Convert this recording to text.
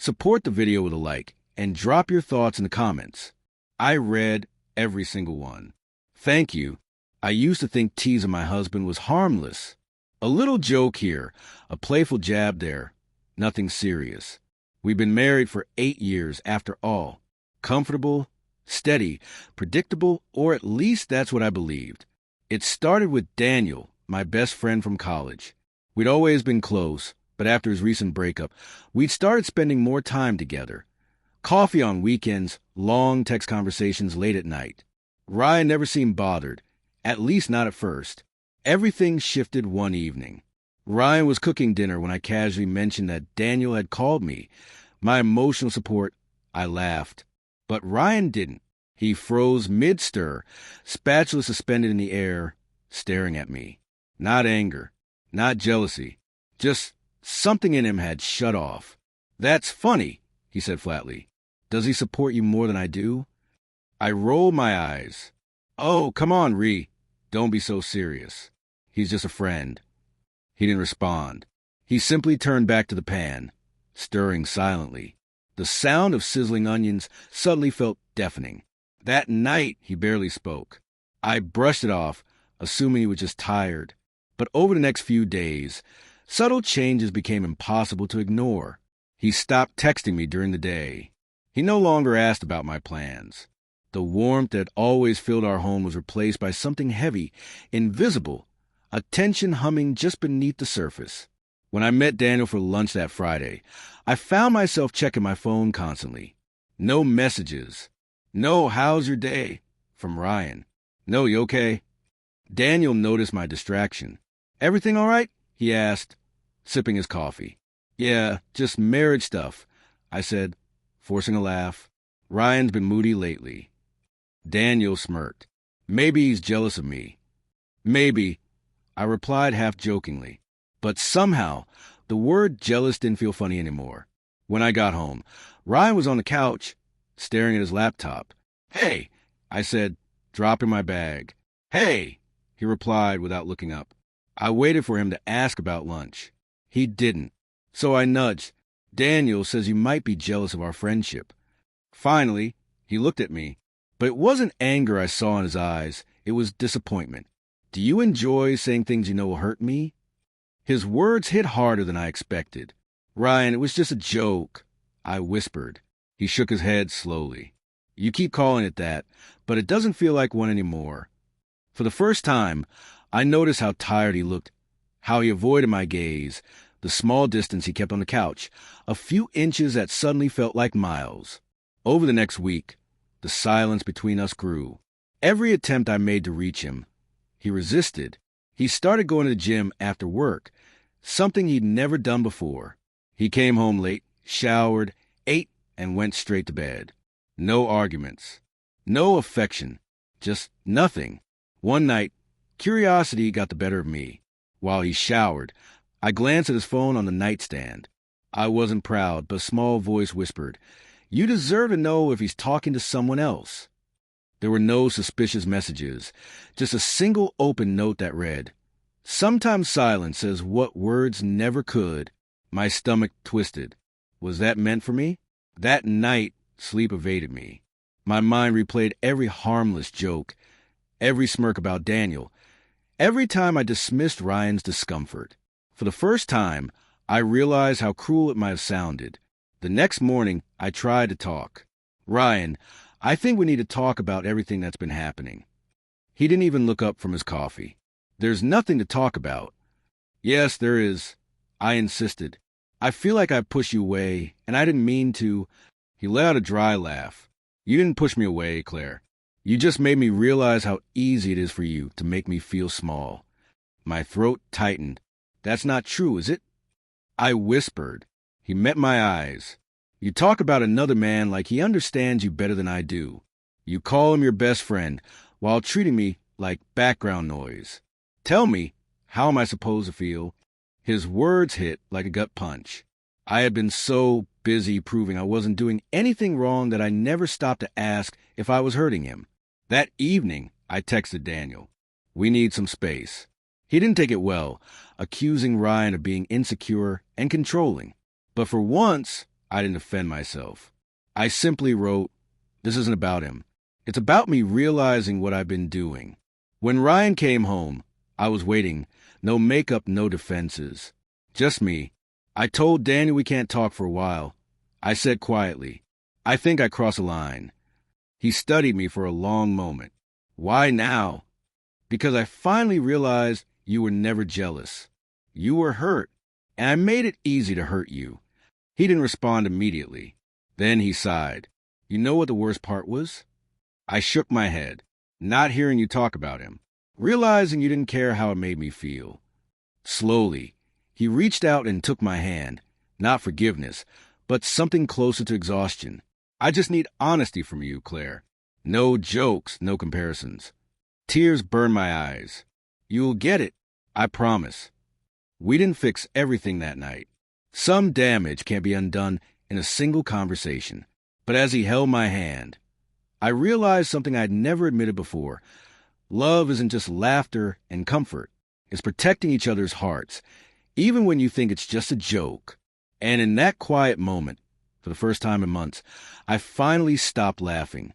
Support the video with a like and drop your thoughts in the comments. I read every single one. Thank you. I used to think teasing my husband was harmless. A little joke here, a playful jab there. Nothing serious. We've been married for 8 years after all. Comfortable, steady, predictable, or at least that's what I believed. It started with Daniel, my best friend from college. We'd always been close, but after his recent breakup, we'd started spending more time together. Coffee on weekends, long text conversations late at night. Ryan never seemed bothered, at least not at first. Everything shifted one evening. Ryan was cooking dinner when I casually mentioned that Daniel had called me. My emotional support, I laughed. But Ryan didn't. He froze mid-stir, spatula suspended in the air, staring at me. Not anger, not jealousy, just something in him had shut off. "That's funny," he said flatly. "Does he support you more than I do?" I rolled my eyes. "Oh, come on, Ree. Don't be so serious. He's just a friend." He didn't respond. He simply turned back to the pan, stirring silently. The sound of sizzling onions suddenly felt deafening. That night, he barely spoke. I brushed it off, assuming he was just tired. But over the next few days, subtle changes became impossible to ignore. He stopped texting me during the day. He no longer asked about my plans. The warmth that always filled our home was replaced by something heavy, invisible, a tension humming just beneath the surface. When I met Daniel for lunch that Friday, I found myself checking my phone constantly. No messages. No, "How's your day?" from Ryan. No, "You okay?" Daniel noticed my distraction. "Everything all right?" he asked, sipping his coffee. "Yeah, just marriage stuff," I said, forcing a laugh. "Ryan's been moody lately." Daniel smirked. "Maybe he's jealous of me." "Maybe," I replied half-jokingly. But somehow, the word jealous didn't feel funny anymore. When I got home, Ryan was on the couch, staring at his laptop. "Hey," I said, dropping my bag. "Hey," he replied without looking up. I waited for him to ask about lunch. He didn't. So I nudged. "Daniel says you might be jealous of our friendship." Finally, he looked at me. But it wasn't anger I saw in his eyes. It was disappointment. "Do you enjoy saying things you know will hurt me?" His words hit harder than I expected. "Ryan, it was just a joke," I whispered. He shook his head slowly. "You keep calling it that, but it doesn't feel like one anymore." For the first time, I noticed how tired he looked, how he avoided my gaze, the small distance he kept on the couch, a few inches that suddenly felt like miles. Over the next week, the silence between us grew. Every attempt I made to reach him, he resisted. He started going to the gym after work, something he'd never done before. He came home late, showered, ate, and went straight to bed. No arguments. No affection. Just nothing. One night, curiosity got the better of me. While he showered, I glanced at his phone on the nightstand. I wasn't proud, but a small voice whispered, "You deserve to know if he's talking to someone else." There were no suspicious messages, just a single open note that read, "Sometimes silence says what words never could." My stomach twisted. Was that meant for me? That night, sleep evaded me. My mind replayed every harmless joke, every smirk about Daniel, every time I dismissed Ryan's discomfort. For the first time, I realized how cruel it might have sounded. The next morning, I tried to talk. "Ryan, I think we need to talk about everything that's been happening." He didn't even look up from his coffee. "There's nothing to talk about." "Yes, there is," I insisted. "I feel like I pushed you away, and I didn't mean to." He let out a dry laugh. "You didn't push me away, Claire. You just made me realize how easy it is for you to make me feel small." My throat tightened. "That's not true, is it?" I whispered. He met my eyes. "You talk about another man like he understands you better than I do. You call him your best friend while treating me like background noise. Tell me, how am I supposed to feel?" His words hit like a gut punch. I had been so busy proving I wasn't doing anything wrong that I never stopped to ask if I was hurting him. That evening, I texted Daniel, "We need some space." He didn't take it well, accusing Ryan of being insecure and controlling. But for once, I didn't defend myself. I simply wrote, "This isn't about him. It's about me realizing what I've been doing." When Ryan came home, I was waiting. No makeup, no defenses. Just me. I told Daniel we can't talk for a while. I said quietly, "I think I crossed a line." He studied me for a long moment. "Why now?" "Because I finally realized you were never jealous. You were hurt, and I made it easy to hurt you." He didn't respond immediately. Then he sighed. "You know what the worst part was?" I shook my head, not hearing you talk about him, realizing you didn't care how it made me feel. Slowly, he reached out and took my hand, not forgiveness, but something closer to exhaustion. "I just need honesty from you, Claire. No jokes, no comparisons." Tears burned my eyes. "You'll get it, I promise." We didn't fix everything that night. Some damage can't be undone in a single conversation. But as he held my hand, I realized something I'd never admitted before. Love isn't just laughter and comfort. It's protecting each other's hearts, even when you think it's just a joke. And in that quiet moment, for the first time in months, I finally stopped laughing.